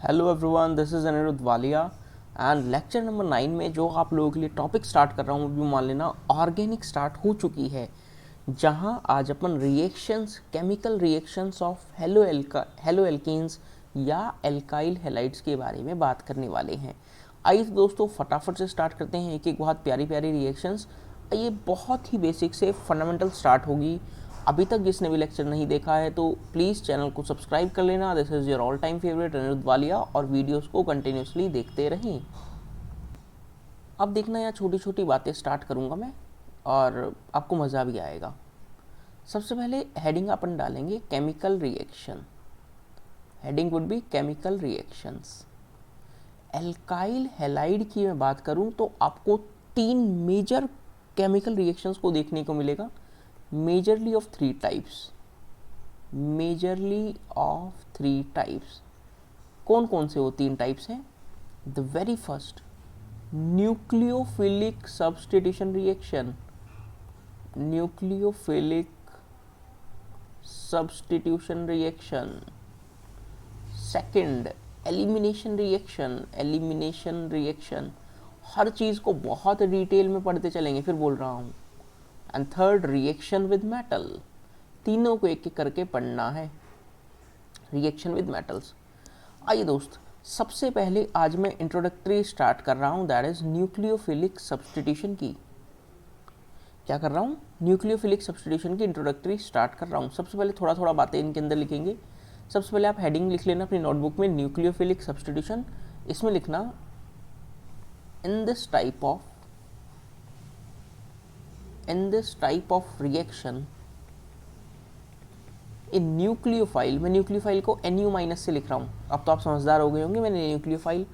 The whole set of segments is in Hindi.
Hello everyone, this is Anirudh Walia and lecture number 9 में जो आप लोगों के लिए टॉपिक स्टार्ट कर रहा हूँ वो मान लेना ऑर्गेनिक स्टार्ट हो चुकी है, जहाँ आज अपन reactions, chemical reactions of halo alkenes या एल्काइल हैलाइड्स के बारे में बात करने वाले हैं। आइए तो दोस्तों फटाफट से स्टार्ट करते हैं एक एक बहुत प्यारी प्यारी रिएक्शंस। ये बहुत ही बेसिक से फंडामेंटल स्टार्ट होगी। अभी तक जिसने भी लेक्चर नहीं देखा है तो प्लीज़ चैनल को सब्सक्राइब कर लेना। This is your all time favourite Anirudh Walia और वीडियोस को कंटिन्यूसली देखते रहें। अब देखना यार, छोटी छोटी बातें स्टार्ट करूँगा मैं और आपको मज़ा भी आएगा। सबसे पहले हेडिंग अपन डालेंगे chemical reaction. Heading would be chemical reactions. Alkyl halide की मैं बात करूँ तो आपको 3 मेजर केमिकल रिएक्शंस को देखने को मिलेगा, majorly of 3 types. Majorly of 3 types कौन कौन से वो 3 टाइप्स हैं? The very first, nucleophilic substitution reaction. Nucleophilic substitution reaction. Second, elimination reaction. Elimination reaction, हर चीज़ को बहुत डिटेल में पढ़ते चलेंगे, फिर बोल रहा हूँ। And third, reaction with metal. तीनों को एक एक करके पढ़ना है, रिएक्शन विद मेटल्स। आइए दोस्त, सबसे पहले आज मैं इंट्रोडक्टरी स्टार्ट कर रहा हूँ, दैट इज न्यूक्लियोफिलिक सब्स्टिट्यूशन की। क्या कर रहा हूँ? न्यूक्लियोफिलिक सब्स्टिट्यूशन की इंट्रोडक्टरी स्टार्ट कर रहा हूँ। सबसे पहले थोड़ा थोड़ा बातें इनके अंदर लिखेंगे। सबसे पहले आप हेडिंग लिख लेना अपनी नोटबुक में, न्यूक्लियोफिलिक सब्स्टिट्यूशन। इसमें लिखना in this type of reaction in nucleophile. मैं न्यूक्लियोफाइल को NU माइनस से लिख रहा हूँ। अब तो आप समझदार हो गए होंगे, मैंने न्यूक्लियोफाइल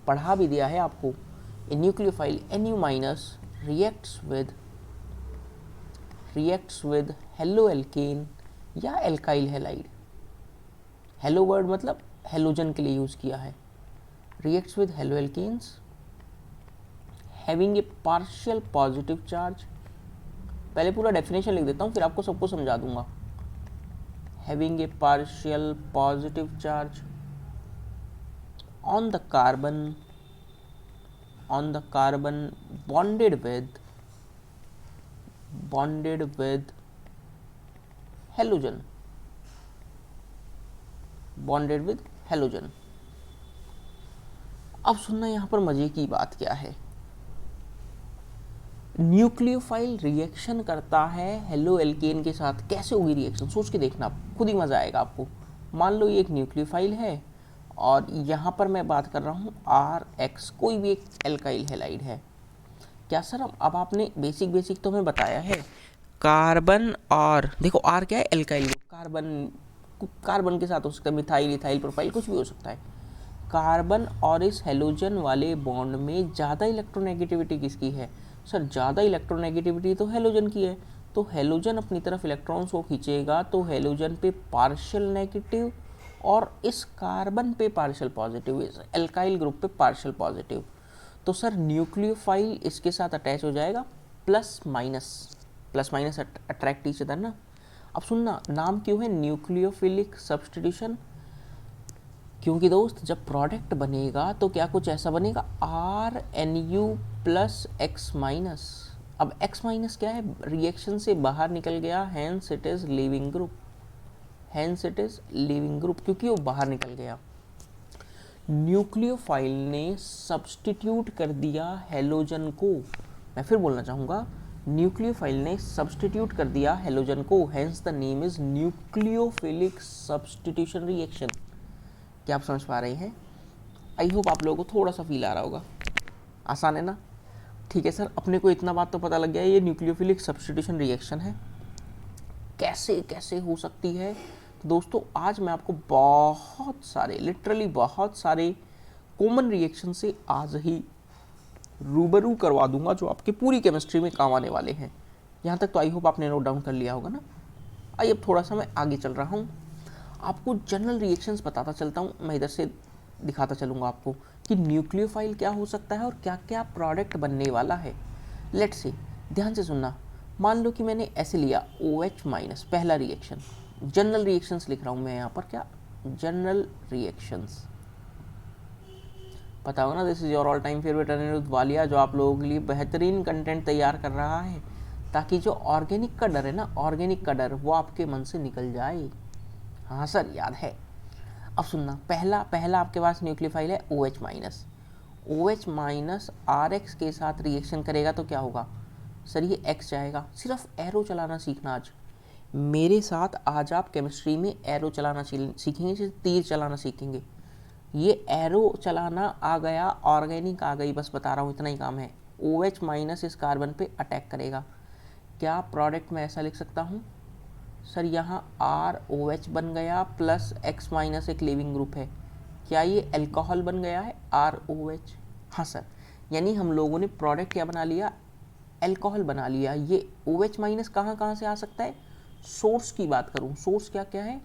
पढ़ा भी दिया है आपको। In nucleophile NU minus reacts with halo alkane या एल्काइल हैलाइड। हेलो वर्ड मतलब हेलोजन के लिए यूज़ किया है। Reacts with halo alkanes having a partial positive charge. पहले पूरा डेफिनेशन लिख देता हूँ, फिर आपको सबको समझा दूंगा। having a partial positive charge on the carbon bonded with halogen, अब सुनना यहाँ पर मजे की बात क्या है। न्यूक्लियोफाइल रिएक्शन करता है हेलो एल्केन के साथ। कैसे होगी रिएक्शन, सोच के देखना, खुद ही मज़ा आएगा आपको। मान लो ये एक न्यूक्लियोफाइल है और यहाँ पर मैं बात कर रहा हूँ RX, कोई भी एक एल्काइल हैलाइड है। क्या सर, अब आपने बेसिक तो हमें बताया है, कार्बन और देखो R क्या है? Alkyl group. कार्बन के साथ हो सकता है मिथाइल, इथाइल, प्रोपाइल, कुछ भी हो सकता है। कार्बन और इस हेलोजन वाले बॉन्ड में ज़्यादा इलेक्ट्रोनेगेटिविटी किसकी है? सर, ज़्यादा इलेक्ट्रोनेगेटिविटी तो हेलोजन की है। तो हेलोजन अपनी तरफ इलेक्ट्रॉन्स को खींचेगा, तो हेलोजन पे पार्शियल नेगेटिव और इस कार्बन पे पार्शियल पॉजिटिव, इस एल्काइल ग्रुप पे पार्शियल पॉजिटिव। तो सर न्यूक्लियोफाइल इसके साथ अटैच हो जाएगा, plus minus attract each other ना। अब सुनना, नाम क्यों है न्यूक्लियोफिलिक सब्स्टिट्यूशन? क्योंकि दोस्त जब प्रोडक्ट बनेगा तो क्या कुछ ऐसा बनेगा, RNU प्लस X माइनस। अब X माइनस क्या है? रिएक्शन से बाहर निकल गया, hence it is leaving group, क्योंकि वो बाहर निकल गया। न्यूक्लियोफाइल ने सब्स्टिट्यूट कर दिया हेलोजन को। मैं फिर बोलना चाहूँगा, न्यूक्लियोफाइल ने सब्स्टिट्यूट कर दिया हेलोजन को, hence the name is nucleophilic substitution reaction. क्या आप समझ पा रहे हैं? आई होप आप लोगों को थोड़ा सा फील आ रहा होगा। आसान है ना? ठीक है सर, अपने को इतना बात तो पता लग गया है, ये न्यूक्लियोफिलिक सब्स्टिट्यूशन रिएक्शन है। कैसे हो सकती है? तो दोस्तों आज मैं आपको लिटरली बहुत सारे कॉमन रिएक्शन से आज ही रूबरू करवा दूंगा, जो आपके पूरी केमिस्ट्री में काम आने वाले हैं। यहाँ तक तो आई होप आपने नोट डाउन कर लिया होगा ना। आइए अब थोड़ा सा मैं आगे चल रहा हूँ, आपको जनरल रिएक्शंस बताता चलता हूँ। मैं इधर से दिखाता चलूँगा आपको कि न्यूक्लियोफाइल क्या हो सकता है और क्या क्या प्रोडक्ट बनने वाला है। लेट्स से ध्यान से सुनना। मान लो कि मैंने ऐसे लिया OH माइनस, पहला रिएक्शन। जनरल रिएक्शंस लिख रहा हूँ मैं यहाँ पर, क्या जनरल रिएक्शंस। पता होगा ना, this is your all time favourite Anirudh Walia, जो आप लोगों के लिए बेहतरीन कंटेंट तैयार कर रहा है ताकि जो ऑर्गेनिक का डर है ना, ऑर्गेनिक का डर वो आपके मन से निकल जाए। हाँ सर याद है। अब सुनना, पहला पहला आपके पास न्यूक्लियोफाइल है OH minus. OH minus RX के साथ रिएक्शन करेगा तो क्या होगा सर, ये X जाएगा। सिर्फ एरो चलाना सीखना आज मेरे साथ। आज आप केमिस्ट्री में एरो चलाना सीखेंगे, जैसे तीर चलाना सीखेंगे। ये एरो चलाना आ गया, ऑर्गेनिक आ गई, बस बता रहा हूँ, इतना ही काम है। OH माइनस इस कार्बन पे अटैक करेगा। क्या प्रोडक्ट में ऐसा लिख सकता हूँ सर, यहाँ ROH बन गया प्लस X माइनस एक लीविंग ग्रुप है, क्या ये अल्कोहल बन गया है ROH? हाँ सर, यानी हम लोगों ने प्रोडक्ट क्या बना लिया, अल्कोहल बना लिया। ये OH माइनस कहाँ कहाँ से आ सकता है, सोर्स की बात करूँ, सोर्स क्या क्या है,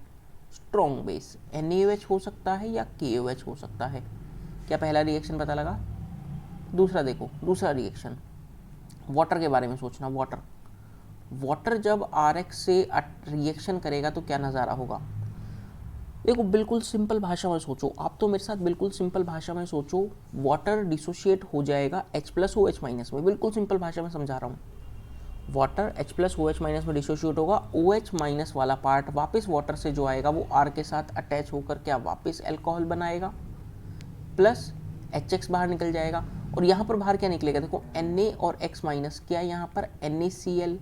स्ट्रॉन्ग बेस NaOH हो सकता है या KOH हो सकता है। क्या पहला रिएक्शन पता लगा? दूसरा देखो, दूसरा रिएक्शन वाटर के बारे में सोचना। वाटर जब RX से रिएक्शन करेगा तो क्या नज़ारा होगा। देखो बिल्कुल सिंपल भाषा में सोचो, आप तो मेरे साथ बिल्कुल सिंपल भाषा में सोचो। वाटर डिसोशिएट हो जाएगा H प्लस OH माइनस में, बिल्कुल सिंपल भाषा में समझा रहा हूँ। Water H plus OH minus में डिसोशिएट होगा, OH माइनस वाला पार्ट वापस वाटर से जो आएगा वो R के साथ अटैच होकर क्या वापस अल्कोहल बनाएगा, प्लस HX बाहर निकल जाएगा। और यहाँ पर बाहर क्या निकलेगा, देखो Na और X माइनस, क्या यहाँ पर NaCl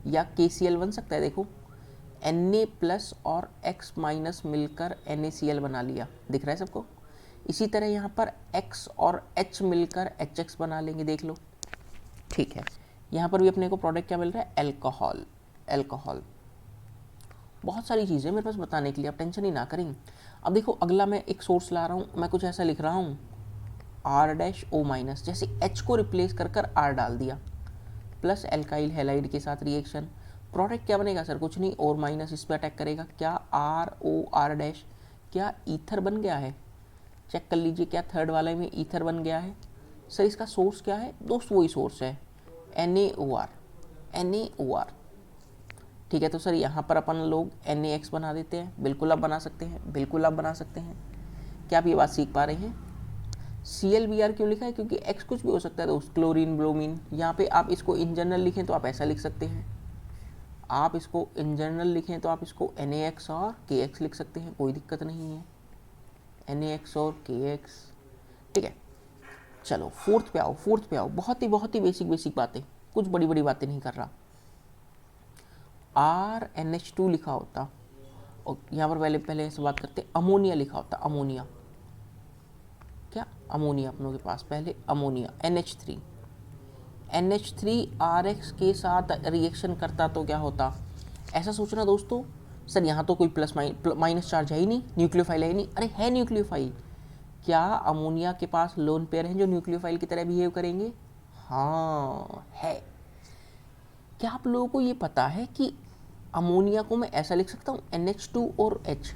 या KCl बन सकता है। देखो Na प्लस और X माइनस मिलकर NaCl बना लिया, दिख रहा है सबको। इसी तरह यहाँ पर X और H मिलकर HX बना लेंगे, देख लो, ठीक है। यहाँ पर भी अपने को प्रोडक्ट क्या मिल रहा है, अल्कोहल। अल्कोहल बहुत सारी चीज़ें मेरे पास बताने के लिए, आप टेंशन ही ना करें। अब देखो अगला मैं एक सोर्स ला रहा हूँ, मैं कुछ ऐसा लिख रहा हूँ R-O माइनस, जैसे H को रिप्लेस कर कर R डाल दिया, प्लस एल्काइल हैलाइड के साथ रिएक्शन। प्रोडक्ट क्या बनेगा सर, कुछ नहीं, और माइनस इस पर अटैक करेगा, क्या ROR-, क्या ईथर बन गया है, चेक कर लीजिए, क्या थर्ड वाले में ईथर बन गया है। सर इसका सोर्स क्या है दोस्त, वही सोर्स है NaOR। ठीक है, तो सर यहाँ पर अपन लोग NaX बना देते हैं, बिल्कुल आप बना सकते हैं, बिल्कुल आप बना सकते हैं। क्या आप ये बात सीख पा रहे हैं। ClBr क्यों लिखा है, क्योंकि X कुछ भी हो सकता है दोस्त, क्लोरीन, ब्रोमीन। यहाँ पे आप इसको इन जनरल लिखें तो आप ऐसा लिख सकते हैं, आप इसको इन जनरल लिखें तो आप इसको NaX और KX लिख सकते हैं, कोई दिक्कत नहीं है, NaX और KX। ठीक है, चलो फोर्थ पे आओ, फोर्थ पे आओ। बहुत ही बेसिक बातें, कुछ बड़ी बड़ी बातें नहीं कर रहा। RNH2 लिखा होता, और यहाँ पर पहले ऐसे बात करते, अमोनिया लिखा होता, अमोनिया, क्या अमोनिया अपनों के पास, पहले अमोनिया NH3 RX के साथ रिएक्शन करता तो क्या होता, ऐसा सोचना दोस्तों। सर यहाँ तो कोई प्लस माइनस चार्ज है ही नहीं, न्यूक्लियोफाइल है ही नहीं, अरे है न्यूक्लियोफाइल। क्या अमोनिया के पास लोन पेयर हैं जो न्यूक्लियोफाइल की तरह बिहेव करेंगे, हाँ है। क्या आप लोगों को ये पता है कि अमोनिया को मैं ऐसा लिख सकता हूँ NH2 और H,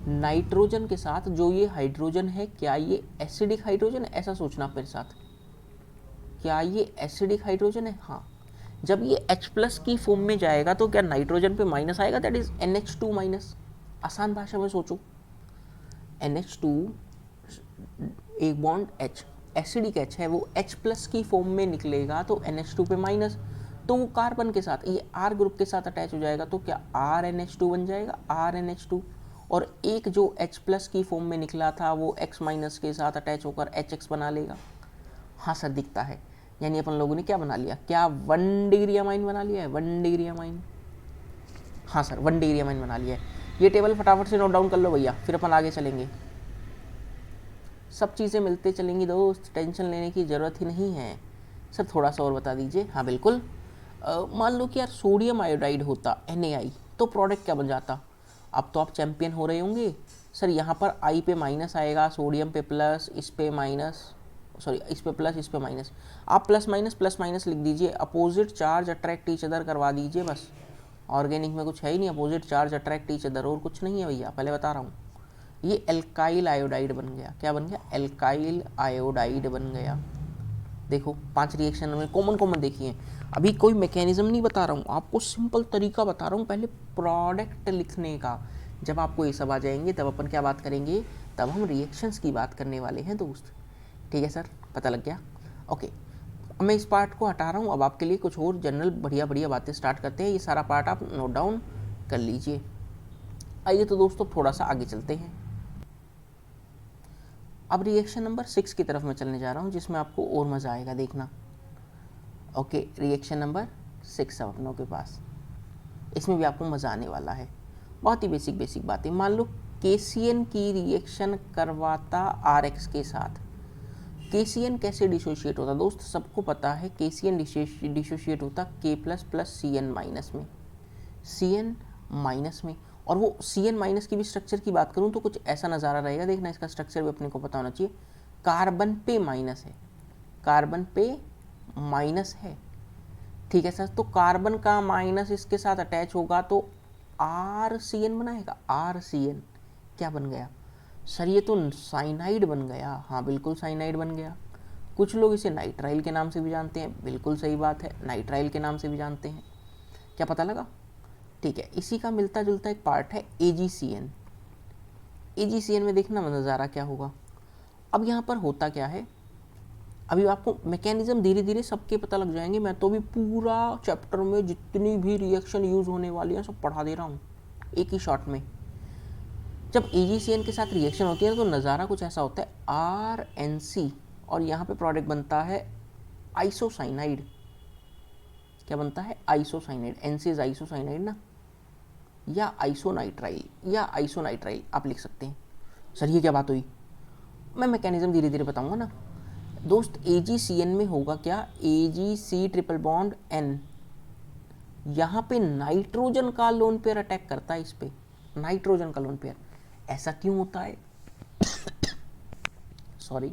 नाइट्रोजन के साथ जो ये हाइड्रोजन है, क्या ये एसिडिक हाइड्रोजन है, ऐसा सोचना आप मेरे साथ, क्या ये एसिडिक हाइड्रोजन है, हाँ। जब ये H प्लस की फॉर्म में जाएगा तो क्या नाइट्रोजन पे माइनस आएगा, दैट इज NH2 माइनस। आसान भाषा में सोचो, NH2 एक बॉन्ड H, एसिडिक H है, वो H प्लस की फॉर्म में निकलेगा तो NH2 पे माइनस, तो वो कार्बन के साथ ये R ग्रुप के साथ अटैच हो जाएगा तो क्या RNH2 बन जाएगा, RNH2। और एक जो H प्लस की फॉर्म में निकला था वो X माइनस के साथ अटैच होकर HX बना लेगा। हाँ सर दिखता है, यानी अपन लोगों ने क्या बना लिया, क्या 1 डिग्री अमाइन बना लिया है, 1 डिग्री अमाइन। हाँ सर 1 डिग्री अमाइन बना लिया है। ये टेबल फटाफट से नोट डाउन कर लो भैया, फिर अपन आगे चलेंगे। सब चीज़ें मिलते चलेंगी दोस्त, टेंशन लेने की ज़रूरत ही नहीं है। सर थोड़ा सा और बता दीजिए। हाँ बिल्कुल, मान लो कि यार सोडियम आयोडाइड होता NaI, तो प्रोडक्ट क्या बन जाता। अब तो आप चैंपियन हो रहे होंगे, सर यहाँ पर I पे माइनस आएगा, सोडियम पे प्लस, इस पे माइनस, सॉरी इस पे प्लस इस पे माइनस, आप प्लस माइनस लिख दीजिए, opposite charge attract each other करवा दीजिए बस। ऑर्गेनिक में कुछ है ही नहीं, opposite charge attract each other, और कुछ नहीं है भैया, पहले बता रहा हूँ। ये एल्काइल आयोडाइड बन गया, क्या बन गया, एल्काइल आयोडाइड बन गया। देखो 5 रिएक्शन में कॉमन देखिए, अभी कोई मैकेनिज्म नहीं बता रहा हूँ आपको, सिंपल तरीका बता रहा हूँ पहले प्रोडक्ट लिखने का। जब आपको ये सब आ जाएंगे तब अपन क्या बात करेंगे, तब हम रिएक्शंस की बात करने वाले हैं दोस्त। ठीक है सर, पता लग गया। ओके, अब मैं इस पार्ट को हटा रहा हूँ, अब आपके लिए कुछ और जनरल बढ़िया बढ़िया बातें स्टार्ट करते हैं। ये सारा पार्ट आप नोट डाउन कर लीजिए। आइए तो दोस्तों थोड़ा सा आगे चलते हैं। अब रिएक्शन नंबर 6 की तरफ मैं चलने जा रहा हूँ, जिसमें आपको और मज़ा आएगा देखना। ओके, रिएक्शन नंबर 6 है अपनों के पास, इसमें भी आपको मज़ा आने वाला है। बहुत ही बेसिक बेसिक बातें। मान लो KCN की रिएक्शन करवाता RX के साथ। KCN कैसे डिसोशिएट होता दोस्त, सबको पता है KCN डिसोशिएट होता K plus plus CN minus में, CN माइनस में। और वो CN माइनस की भी स्ट्रक्चर की बात करूँ तो कुछ ऐसा नज़ारा रहेगा, देखना इसका स्ट्रक्चर भी अपने को पता होना चाहिए। कार्बन पे माइनस है, कार्बन पे माइनस है, ठीक है सर। तो कार्बन का माइनस इसके साथ अटैच होगा तो RCN बनाएगा। RCN क्या बन गया सर, ये तो साइनाइड बन गया। हाँ बिल्कुल साइनाइड बन गया। कुछ लोग इसे नाइट्राइल के नाम से भी जानते हैं, बिल्कुल सही बात है, नाइट्राइल के नाम से भी जानते हैं। क्या पता लगा, ठीक है। इसी का मिलता जुलता एक पार्ट है AgCN। AgCN में देखना नज़ारा क्या होगा। अब यहाँ पर होता क्या है, अभी आपको मैकेनिज्म धीरे धीरे सबके पता लग जाएंगे। मैं तो अभी पूरा चैप्टर में जितनी भी रिएक्शन यूज़ होने वाली है सब पढ़ा दे रहा हूँ एक ही शॉट में। जब AgCN के साथ रिएक्शन होती है तो नज़ारा कुछ ऐसा होता है, RNC, और यहाँ पे प्रोडक्ट बनता है आइसोसाइनाइड। क्या बनता है, आइसोसाइनाइड। NC इज आइसोसाइनाइड ना, या आइसोनाइट्राइल, या आइसोनाइट्राइल आप लिख सकते हैं। सर ये क्या बात हुई, मैं मैकेनिज्म धीरे धीरे बताऊंगा ना दोस्त। AgCN में होगा क्या, AgC ट्रिपल बॉन्ड N, यहाँ पे नाइट्रोजन का लोन पेयर अटैक करता है इस पे, नाइट्रोजन का लोन पेयर। ऐसा क्यों होता है सॉरी,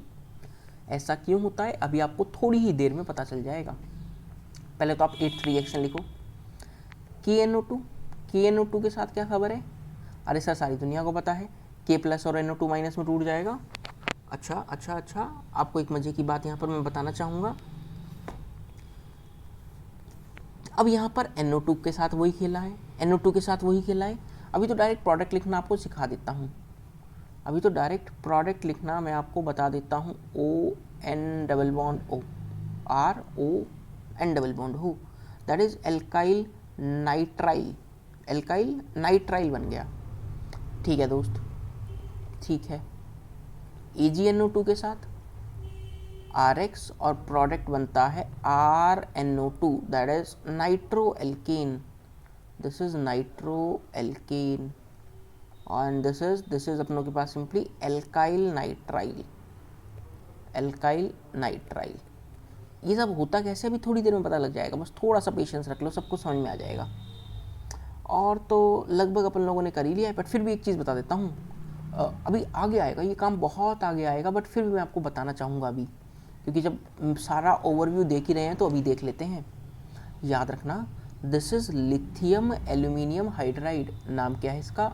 ऐसा क्यों होता है अभी आपको थोड़ी ही देर में पता चल जाएगा। पहले तो आप 8th रिएक्शन लिखो। KNO2, KNO2 के साथ क्या खबर है, अरे सर सारी दुनिया को पता है, K प्लस और NO2 माइनस में टूट जाएगा। अच्छा, आपको एक मजे की बात यहाँ पर मैं बताना चाहूँगा। अब यहाँ पर NO2 के साथ वही खेला है, NO2 के साथ वही खेला है। अभी तो डायरेक्ट प्रोडक्ट लिखना आपको सिखा देता हूँ, अभी तो डायरेक्ट प्रोडक्ट लिखना मैं आपको बता देता हूँ। ON double bond O, RON double bond हो, that is alkyl nitrile, alkyl nitrile बन गया। ठीक है दोस्त, ठीक है। AgNO2 के साथ RX और प्रोडक्ट बनता है RNO2, that is nitro alkane, this is nitro alkane, and this is अपनों के पास simply alkyl nitrile, alkyl nitrile. ये सब होता कैसे अभी थोड़ी देर में पता लग जाएगा, बस थोड़ा सा पेशेंस रख लो, सबको समझ में आ जाएगा। और तो लगभग अपन लोगों ने कर ही लिया है, बट फिर भी एक चीज़ बता देता हूँ, अभी आगे आएगा ये काम, बहुत आगे आएगा, बट फिर भी मैं आपको बताना चाहूँगा अभी, क्योंकि जब सारा ओवरव्यू देख ही रहे हैं तो अभी देख लेते हैं। याद रखना, this is lithium aluminium hydride, नाम क्या है इसका,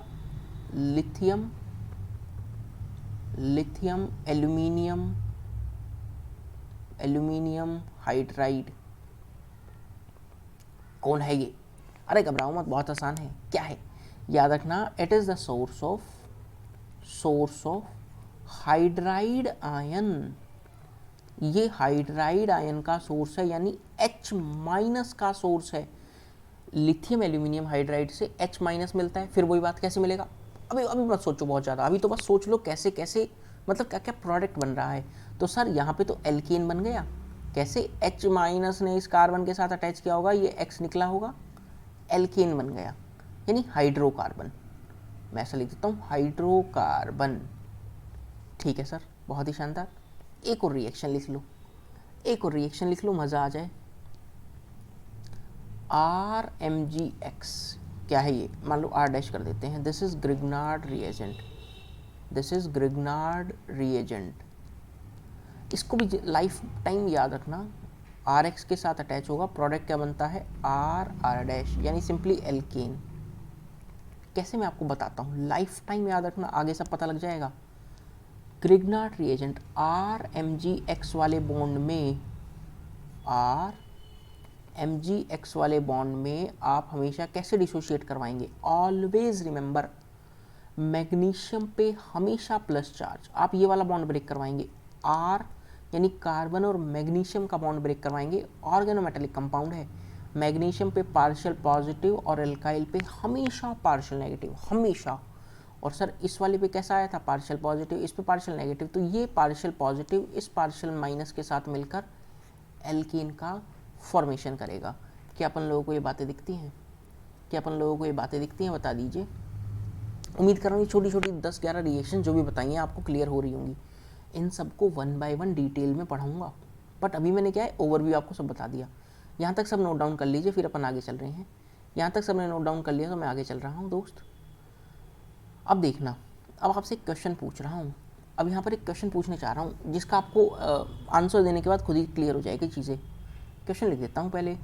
लिथियम एल्यूमिनियम हाइड्राइड। कौन है ये, अरे घबराओ मत, बहुत आसान है। क्या है, याद रखना, it is the source of hydride ion. ये हाइड्राइड आयन का सोर्स है, यानी H माइनस का सोर्स है। लिथियम एल्यूमिनियम हाइड्राइड से H माइनस मिलता है, फिर वही बात कैसे मिलेगा, अभी मत सोचो बहुत ज़्यादा, अभी तो बस सोच लो कैसे कैसे, मतलब क्या क्या प्रोडक्ट बन रहा है। तो सर यहाँ पे तो एल्केन बन गया, कैसे, H माइनस ने इस कार्बन के साथ अटैच किया होगा, ये X निकला होगा, एल्केन बन गया, यानी हाइड्रोकार्बन। मैं ऐसा लिख देता हूँ, हाइड्रोकार्बन। ठीक है सर, बहुत ही शानदार। एक और रिएक्शन लिख लो, एक और रिएक्शन लिख लो, मज़ा आ जाए। RMgX, क्या है ये, मान लो R डैश कर देते हैं, this is Grignard reagent, this is Grignard reagent. इसको भी लाइफ टाइम याद रखना, RX के साथ अटैच होगा, प्रोडक्ट क्या बनता है, R डैश, यानी सिंपली एल्केन। कैसे मैं आपको बताता हूँ, लाइफ टाइम याद रखना, आगे सब पता लग जाएगा। ग्रिग्नार्ड रिएजेंट RMgX वाले बॉन्ड में, RMgX वाले बॉन्ड में आप हमेशा कैसे डिसोशिएट करवाएंगे, ऑलवेज रिमेंबर, मैग्नीशियम पे हमेशा प्लस चार्ज, आप ये वाला बॉन्ड ब्रेक करवाएंगे, R यानी कार्बन और मैग्नीशियम का बॉन्ड ब्रेक करवाएंगे। ऑर्गेनोमेटेलिक कंपाउंड है, मैग्नीशियम पे पार्शियल पॉजिटिव और एल्काइल पे हमेशा पार्शियल नेगेटिव, हमेशा। और सर इस वाले पे कैसा आया था, पार्शियल पॉजिटिव, इस पे पार्शियल नेगेटिव, तो ये पार्शियल पॉजिटिव इस पार्शियल माइनस के साथ मिलकर एल्कीन का फॉर्मेशन करेगा। क्या अपन लोगों को ये बातें दिखती हैं? क्या अपन लोगों को ये बातें दिखती हैं, बता दीजिए। उम्मीद कर रहा हूँ ये छोटी छोटी 10-11 रिएक्शन जो भी बताइए आपको क्लियर हो रही होंगी। इन सबको 1 बाय 1 डिटेल में पढ़ाऊँगा, बट अभी मैंने क्या है ओवरव्यू आपको सब बता दिया। यहाँ तक सब नोट डाउन कर लीजिए, फिर अपन आगे चल रहे हैं। यहाँ तक सबने नोट डाउन कर लिया तो मैं आगे चल रहा हूँ दोस्त। अब देखना, अब आपसे एक क्वेश्चन पूछ रहा हूँ। अब यहाँ पर एक क्वेश्चन पूछने चाह रहा हूँ जिसका आपको आंसर देने के बाद खुद ही क्लियर हो जाएगी चीज़ें। क्वेश्चन लिख देता हूँ पहले।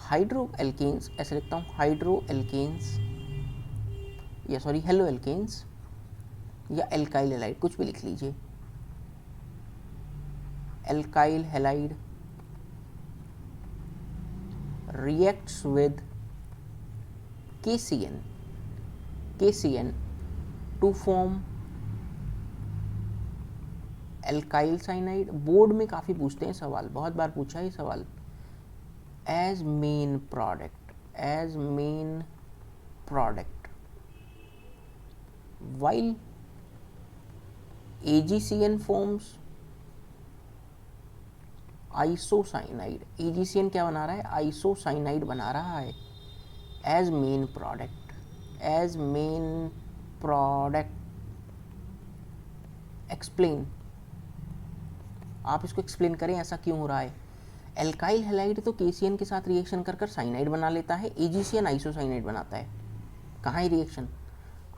हाइड्रो एल्केन्स, ऐसे लिखता हूँ, हाइड्रो एल्केन्स या सॉरी हेलो एल्केन्स या एल्काइल हैलाइड, कुछ भी लिख लीजिए। Alkyl halide reacts with KCN to form alkyl cyanide. Board में काफ़ी पूछते हैं सवाल, बहुत बार पूछा है सवाल। As main product while AgCN forms isocyanide. AgCN क्या बना रहा है, आइसोसाइनाइड बना रहा है एज मेन प्रोडक्ट। एक्सप्लेन, आप इसको एक्सप्लेन करें ऐसा क्यों हो रहा है। एल्काइल हैलाइड तो KCN के साथ रिएक्शन कर साइनाइड बना लेता है, AgCN आइसोसाइनाइड बनाता है। कहाँ है रिएक्शन,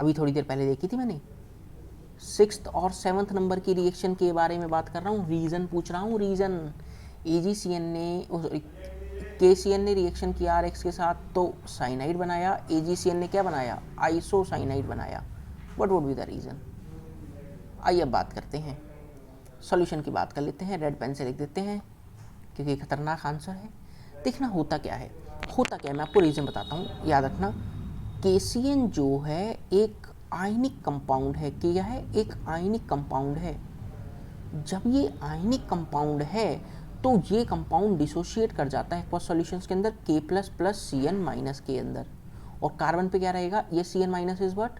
अभी थोड़ी देर पहले देखी थी मैंने। 6th और 7th नंबर की रिएक्शन के बारे में बात कर रहा हूँ, रीज़न पूछ रहा हूँ, रीज़न। KCN ने रिएक्शन किया RX के साथ तो साइनाइड बनाया, AgCN ने क्या बनाया, आइसोसाइनाइड बनाया। What would be the reason. आइए अब बात करते हैं, सॉल्यूशन की बात कर लेते हैं। रेड पेन से लिख देते हैं क्योंकि खतरनाक आंसर है। देखना होता क्या है, मैं आपको रीज़न बताता हूँ, याद रखना। KCN जो है एक आयनिक कंपाउंड है, क्या है, एक आयनिक कंपाउंड है। जब ये आयनिक कंपाउंड है तो ये कंपाउंड डिसोशिएट कर जाता है एक्वस सॉल्यूशंस के अंदर K++ CN- के अंदर। और कार्बन पे क्या रहेगा, ये CN- is what,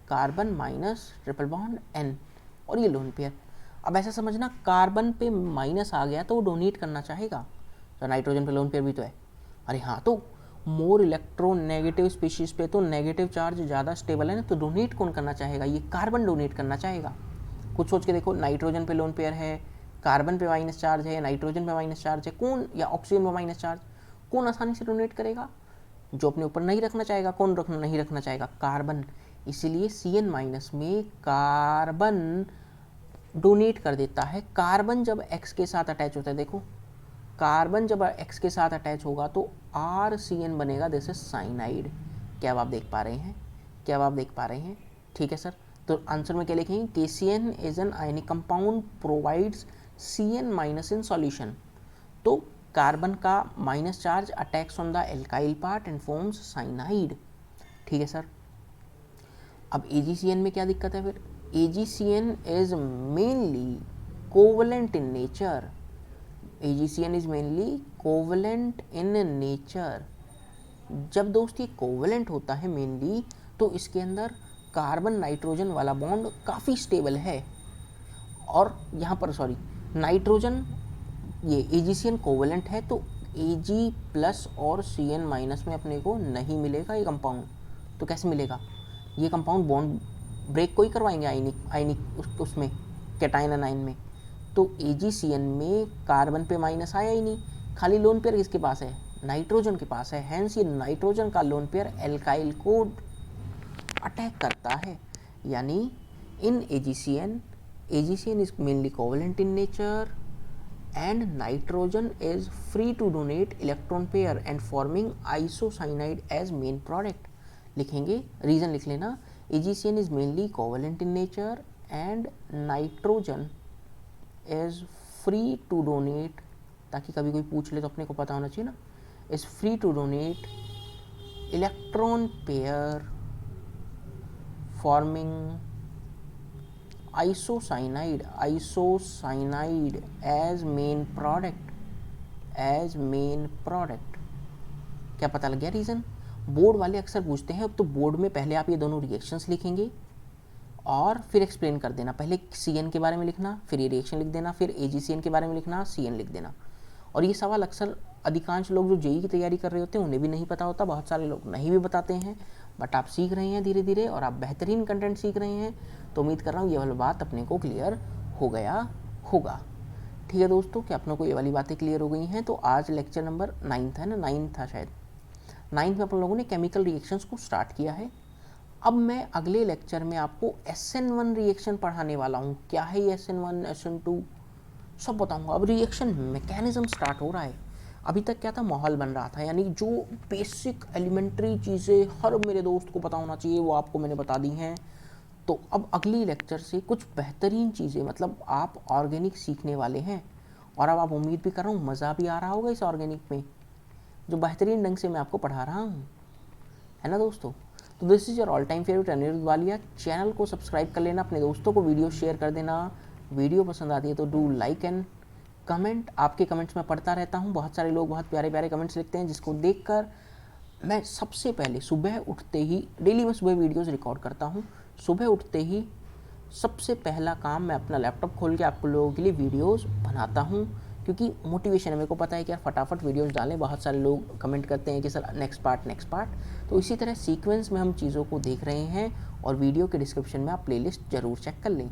carbon minus triple bond N, और ये लोन पेयर। अब ऐसा समझना, कार्बन पे माइनस आ गया तो वो डोनेट करना चाहेगा, तो नाइट्रोजन पे लोन पेयर भी तो है। अरे हाँ, तो मोर इलेक्ट्रोनेगेटिव स्पीशीज पे तो नेगेटिव चार्ज ज़्यादा स्टेबल है ना, तो डोनेट कौन करना चाहेगा, ये कार्बन डोनेट करना चाहेगा। कुछ सोच के देखो, नाइट्रोजन पे लोन पेयर है, कार्बन पे माइनस चार्ज है, नाइट्रोजन पे माइनस चार्ज है, कौन, या ऑक्सीजन पे माइनस चार्ज, कौन आसानी से डोनेट करेगा, जो अपने ऊपर नहीं रखना चाहेगा। कौन नहीं रखना चाहेगा, कार्बन। इसीलिए CN- में कार्बन डोनेट कर देता है। कार्बन जब X के साथ अटैच होता है, देखो कार्बन जब X के साथ अटैच होगा तो RCN बनेगा, दिस इज साइनाइड। क्या आप देख पा रहे हैं, ठीक है सर। तो आंसर में क्या लिखेंगे, KCN is an ionic compound provides CN- in solution. तो कार्बन का minus charge attacks on the alkyl part and forms cyanide, ठीक है सर। अब AgCN में क्या दिक्कत है फिर, AgCN is mainly covalent in nature. AgCN is mainly covalent in nature. जब दोस्त ये कोवलेंट होता है मेनली, तो इसके अंदर कार्बन नाइट्रोजन वाला बॉन्ड काफ़ी स्टेबल है। और यहाँ पर सॉरी, नाइट्रोजन, ये AgCN कोवलेंट है तो Ag+ और CN- में अपने को नहीं मिलेगा ये कंपाउंड। तो कैसे मिलेगा, ये कंपाउंड बॉन्ड ब्रेक को ही करवाएंगे आयनिक उसमें कैटायन एनायन में। तो AgCN में कार्बन पे माइनस आया ही नहीं, खाली लोन पेयर किसके पास है, नाइट्रोजन के पास है। हैंस ये नाइट्रोजन का लोन पेयर एल्काइल को अटैक करता है। यानी इन AgCN is mainly covalent in nature and nitrogen is free to donate electron pair and forming isocyanide as main product। लिखेंगे, रीजन लिख लेना, AgCN is mainly covalent in nature and nitrogen is free to donate, ताकि कभी कोई पूछ ले तो अपने को पता होना चाहिए ना, is free to donate electron pair forming isocyanide as main product. क्या पता लग गया रीज़न? बोर्ड वाले अक्सर पूछते हैं, तो बोर्ड में पहले आप ये दोनों रिएक्शंस लिखेंगे और फिर एक्सप्लेन कर देना। पहले CN के बारे में लिखना, फिर ये रिएक्शन लिख देना, फिर AgCN के बारे में लिखना, CN लिख देना। और ये सवाल अक्सर अधिकांश लोग जो JEE की तैयारी कर रहे होते हैं उन्हें भी नहीं पता होता, बहुत सारे लोग नहीं भी बताते हैं, बट आप सीख रहे हैं धीरे धीरे और आप बेहतरीन कंटेंट सीख रहे हैं, तो उम्मीद कर रहा हूँ ये वाली बात अपने को क्लियर हो गया होगा। ठीक है दोस्तों, क्या अपनों को ये वाली बातें क्लियर हो गई हैं? तो आज लेक्चर नंबर 9 है ना, 9 था शायद, 9 में अपन लोगों ने केमिकल रिएक्शंस को स्टार्ट किया है। अब मैं अगले लेक्चर में आपको SN1 रिएक्शन पढ़ाने वाला हूँ। क्या है ये SN1, SN2 सब बताऊँगा। अब रिएक्शन मैकेनिज्म स्टार्ट हो रहा है। अभी तक क्या था, माहौल बन रहा था, यानी जो बेसिक एलिमेंट्री चीज़ें हर मेरे दोस्त को पता होना चाहिए वो आपको मैंने बता दी हैं। तो अब अगली लेक्चर से कुछ बेहतरीन चीज़ें, मतलब आप ऑर्गेनिक सीखने वाले हैं, और अब आप उम्मीद भी कर रहा हूँ मज़ा भी आ रहा होगा इस ऑर्गेनिक में, जो बेहतरीन ढंग से मैं आपको पढ़ा रहा हूँ, है ना दोस्तों। तो this is your all time favourite Anirudh Walia. Channel को सब्सक्राइब कर लेना, अपने दोस्तों को वीडियो शेयर कर देना। वीडियो पसंद आती है तो डू लाइक एंड कमेंट। आपके कमेंट्स मैं पढ़ता रहता हूँ, बहुत सारे लोग बहुत प्यारे प्यारे कमेंट्स लिखते हैं, जिसको देखकर मैं सबसे पहले सुबह उठते ही, डेली मैं सुबह वीडियोस रिकॉर्ड करता हूँ, सुबह उठते ही सबसे पहला काम मैं अपना लैपटॉप खोल के आप लोगों के लिए वीडियोस बनाता हूँ, क्योंकि मोटिवेशन है। मेरे को पता है कि यार फटाफट वीडियोस डालें, बहुत सारे लोग कमेंट करते हैं कि सर नेक्स्ट पार्ट। तो इसी तरह सीक्वेंस में हम चीज़ों को देख रहे हैं, और वीडियो के डिस्क्रिप्शन में आप प्लेलिस्ट ज़रूर चेक कर लें।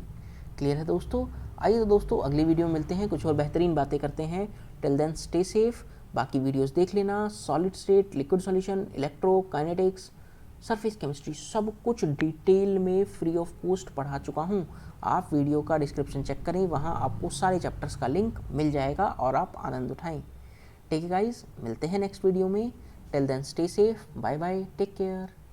क्लियर है दोस्तों? आइए तो दोस्तों अगली वीडियो में मिलते हैं, कुछ और बेहतरीन बातें करते हैं। Till then stay safe. बाकी वीडियोस देख लेना, solid state, liquid solution, electro kinetics, surface chemistry, सब कुछ डिटेल में फ्री ऑफ कॉस्ट पढ़ा चुका हूँ। आप वीडियो का डिस्क्रिप्शन चेक करें, वहाँ आपको सारे चैप्टर्स का लिंक मिल जाएगा और आप आनंद उठाएं। ठीक है गाइज, मिलते हैं नेक्स्ट वीडियो में। Till then stay safe, bye bye, take care.